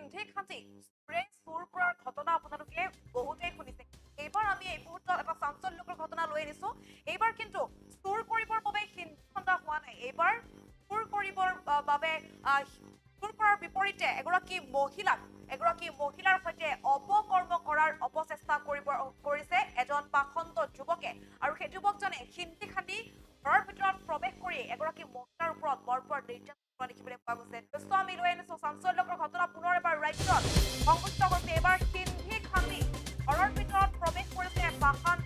সিন্ধি খাটি চুৰ কৰাৰ ঘটনা আপোনালোকে বহুতেই শুনিছে। এইবাৰ আমি এই মুহূৰ্তত এটা চাঞ্চল্যকৰ ঘটনা লৈ আনিছো। এইবাৰ কিন্তু চুৰ কৰিবৰ বাবে সিন্ধি খন্দা হোৱা নাই। এইবাৰ চুৰ কৰিবৰ বাবে চুৰ কৰাৰ বিপৰীতে এগৰাকী মহিলাৰ সৈতে অপকৰ্ম কৰাৰ অপচেষ্টা কৰিছে এজন পাখণ্ড যুৱকে। আৰু সেই যুৱকজনে সিন্ধি খাটি ঘৰৰ ভিতৰত প্ৰৱেশ কৰি এগৰাকী মহিলাৰ ওপৰত বৰ্বৰ নিৰ্যাতন দেখিবলৈ পোৱা গৈছে। দৃশ্য আমি লৈ আনিছো। চাঞ্চল্যকৰ ঘটনা পুনৰ এবাৰ ৰাজ্যত সংঘটিত হৈছে। এইবাৰ সিন্ধি খাটি ঘৰৰ ভিতৰত প্ৰৱেশ কৰিছে পাষাণ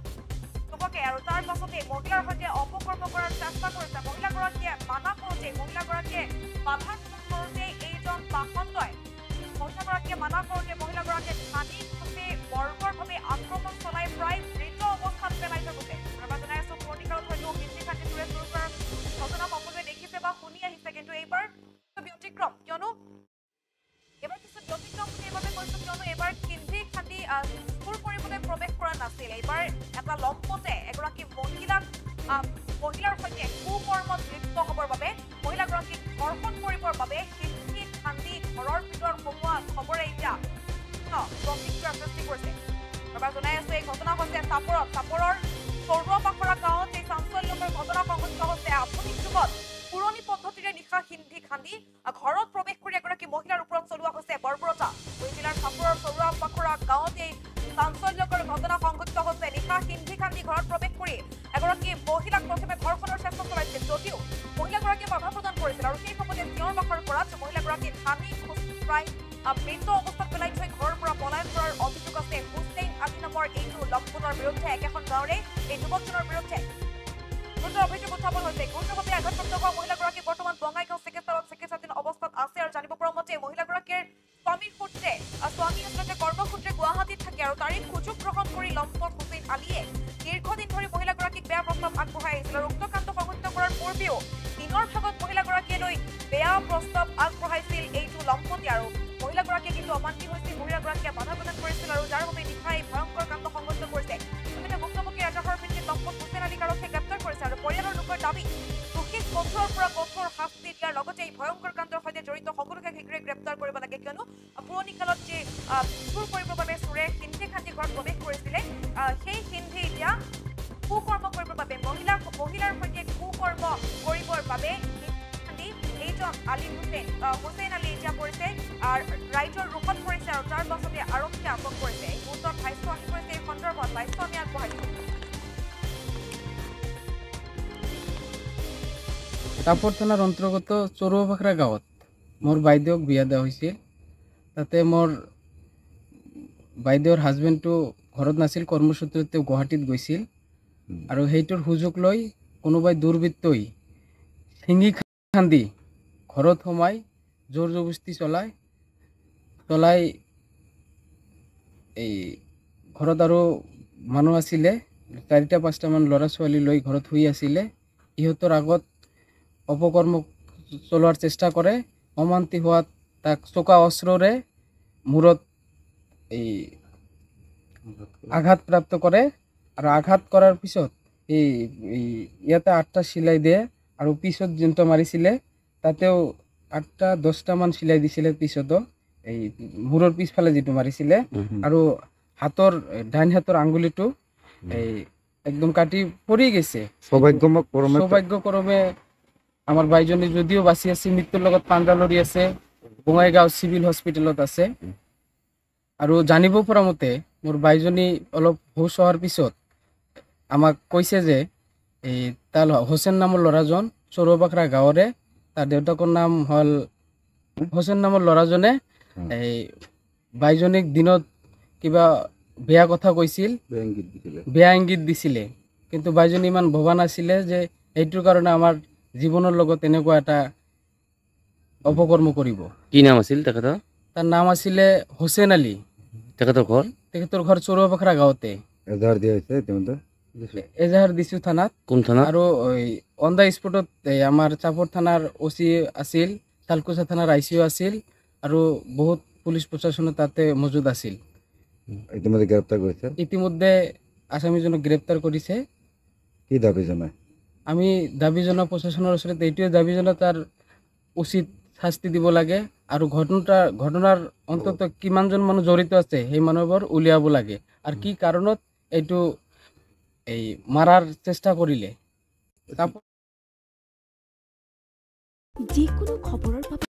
যুৱকে আৰু তাৰ পাছতে মহিলাৰ সৈতে অপকৰ্ম কৰাৰ চেষ্টা কৰিছে। মহিলাগৰাকীয়ে মানা কৰোঁতে বাধা কৰোঁতে এইজন পাষণ্ডই মহিলাগৰাকীয়ে খাটি খুচি বৰ্বৰভাৱে আক্ৰমণ চলাই প্ৰায় মৃত অৱস্থাত পেলাই থৈ গৈছে। আমাৰ জনাই আছো পুৰণিকালত হয়তো সিন্ধি খাটি চুৰ কৰাৰ ঘটনা সকলোৱে দেখিছে বা শুনি আহিছে, কিন্তু এইবাৰ ব্যতিক্ৰম। কিয়নো এইবাৰ সিন্ধি খাটি চুৰ কৰিবলৈ প্ৰৱেশ কৰা নাছিল। এইবাৰ এটা লম্পতে এগৰাকী মহিলাৰ সৈতে কুকৰ্মত লিপ্ত হ'বৰ বাবে, মহিলাগৰাকীক ধৰ্ষণ কৰিবৰ বাবে সিন্ধি খাটি ঘৰৰ ভিতৰত সোমোৱা খবৰে এতিয়া প্ৰতিক্ৰিয়াৰ সৃষ্টি কৰিছে। এবাৰ জনাই আছো এই ঘটনা হৈছে চাপৰৰ চৌৰপাখৰা গাঁৱত এই চাঞ্চল্যকৰ ঘটনা সংঘটিত হৈছে। আধুনিক যুগত পুৰণি পদ্ধতিৰে নিশা সিন্ধি খাটি ঘৰত প্ৰৱেশ কৰি এগৰাকী মহিলাৰ ওপৰত চলোৱা হৈছে বৰ্বৰতা। জিলাৰ চাপৰৰ চৌৰপাখৰা গাঁৱত এই চাঞ্চল্যকৰ ঘটনা সংঘটিত হৈছে। নিশা সিন্ধি খাটি ঘৰত প্ৰৱেশ কৰি এগৰাকী মহিলাক প্ৰথমে ধৰ্ষণৰ চেষ্টা চলাইছিল, যদিও মহিলাগৰাকীয়ে বাধা প্ৰদান কৰিছিল আৰু সেই সময়তে চিঞৰ বাখৰ কৰাত মহিলাগৰাকী খাটি প্ৰায় মৃত অৱস্থাত পেলাই থৈ ঘৰৰ পৰা পলায়ন কৰাৰ অভিযোগ আছে হুছেইন আলী নামৰ এইটো লম্পনৰ বিৰুদ্ধে। একেখন গাঁৱৰে এই যুৱকজনৰ বিৰুদ্ধে গুৰুতৰ অভিযোগ উত্থাপন হৈছে। গুৰুতৰভাৱে আঘাতপ্ৰাপ্ত হোৱা মহিলাগৰাকী বৰ্তমান বঙাইগাঁও চিকিৎসাধীন অৱস্থাত আছে আৰু জানিব পৰা মতে মহিলাগৰাকীৰ স্বামীৰ সৈতে কৰ্মসূত্ৰে গুৱাহাটীত থাকে আৰু তাৰে সুযোগ গ্ৰহণ কৰি লম্পন হুছেইন আলীয়ে দীৰ্ঘদিন ধৰি মহিলাগৰাকীক বেয়া প্ৰস্তাৱ আগবঢ়াই আহিছিল আৰু উক্ত কাণ্ড সংঘটিত কৰাৰ পূৰ্বেও দিনৰ ভাগত মহিলাগৰাকীয়ে লৈ বেয়া প্ৰস্তাৱ আগবঢ়াইছিল এইটো লম্পতি আৰু মহিলাগৰাকীয়ে কিন্তু অমান্তি হৈছিল। মহিলাগৰাকীয়ে বাধা প্ৰদান কৰিছিল আৰু যাৰ বাবে নিশাই ভয়ংকৰ কাণ্ড সংঘটিত কৰিছে। ভুক্তভোগী এজাহাৰ ভিত্তিত লম্পট হুছেইন আলীক আৰক্ষীয়ে গ্ৰেপ্তাৰ কৰিছে আৰু পৰিয়ালৰ লোকৰ দাবী দোষীক কঠোৰৰ পৰা কঠোৰ শাস্তি দিয়াৰ লগতে এই ভয়ংকৰ কাণ্ডৰ সৈতে জড়িত সকলোকে শীঘ্ৰে গ্ৰেপ্তাৰ কৰিব লাগে। কিয়নো পুৰণি কালত যি চুৰ কৰিবৰ বাবে চোৰে সিন্ধি খাটি ঘৰত প্ৰৱেশ কৰিছিলে, সেই সিন্ধি এতিয়া কুকৰ্ম কৰিবৰ বাবে মহিলাৰ সৈতে কুকৰ্ম কৰিবৰ বাবে এইজন হুছেইন আলী এতিয়া পৰিছে ৰাইজৰ ৰোষত পৰিছে আৰু তাৰ পাছতে আৰক্ষীয়ে আটক কৰিছে। এই মুহূৰ্তত ভাষ্য আহি পৰিছে। এই সন্দৰ্ভত ভাষ্য আমি আগবঢ়াইছো। চাপৰ থানাৰ অন্তৰ্গত চৌৰপাখৰা গাঁৱত মোৰ বাইদেউক বিয়া দিয়া হৈছিল। তাতে মোৰ বাইদেউৰ হাজবেণ্ডটো ঘৰত নাছিল, কৰ্মসূত্ৰে তেওঁ গুৱাহাটীত গৈছিল আৰু সেইটোৰ সুযোগ লৈ কোনোবাই দুৰ্বৃত্তই শিঙি খান্দি ঘৰত সোমাই জোৰ জবস্তি চলাই এই ঘৰত আৰু মানুহ আছিলে 4-5টামান ল'ৰা ছোৱালী লৈ ঘৰত শুই আছিলে। ইহঁতৰ আগত অপকৰ্ম চলোৱাৰ চেষ্টা কৰে। অমান্তি হোৱাত তাক চোকা অস্ত্ৰৰে মূৰত এই আঘাতপ্ৰাপ্ত কৰে আৰু আঘাত কৰাৰ পিছত ইয়াতে 8টা চিলাই দিয়ে আৰু পিছত যোনটো মাৰিছিলে তাতেও 8-10টামান চিলাই দিছিলে। পিছতো এই মূৰৰ পিছফালে যিটো মাৰিছিলে আৰু ডাইন হাতৰ আঙুলিটো এই একদম কাটি পৰি গৈছে। সৌভাগ্যক্ৰমে আমাৰ বাইজনী যদিও বাচি আছে, মৃত্যুৰ লগত পাঞ্জা লৰি আছে, বঙাইগাঁও চিভিল হস্পিটেলত আছে। আৰু জানিব পৰা মতে মোৰ বাইজনী অলপ হুঁচ হোৱাৰ পিছত আমাক কৈছে যে এই তাৰ হুছেইন নামৰ ল'ৰাজন চৌৰপাখৰা গাঁৱৰে, তাৰ দেউতাকৰ নাম হ'ল হুছেইন নামৰ ল'ৰাজনে এই বাইজনীক দিনত কিবা বেয়া কথা কৈছিল, বেয়া ইংগিত দিছিলে, কিন্তু বাইজনী ইমান ভবা নাছিলে যে এইটোৰ কাৰণে আমাৰ জীৱনৰ লগত এনেকুৱা এটা অপকৰ্ম কৰিব। কি নাম আছিল তেখেতৰ? তাৰ নাম আছিলে হুছেইন আলী। তেখেতৰ ঘৰ চৌৰপাখৰা গাঁৱতে। এজাহাৰ দিছো থানাত। কোন থানা? আৰু অন দা স্পটত আমাৰ চাপৰ থানাৰ OC আছিল, চালকুচা থানাৰ ICO আছিল আৰু বহুত পুলিচ প্ৰশাসন তাতে মজুদ আছিল। ইতিমধ্যে আসামিজনক গ্ৰেপ্তাৰ কৰিছে। কি দাবী জনায়? আমি দাবী জনা প্ৰশাসনৰ ওচৰত এইটোৱে দাবী জনা তাৰ উচিত শাস্তি দিব লাগে আৰু ঘটনাৰ অন্তত কিমানজন মানুহ জড়িত আছে সেই মানুহবোৰ উলিয়াব লাগে আৰু কি কাৰণত এইটো এই মাৰাৰ চেষ্টা কৰিলে যিকোনো খবৰৰ বাবে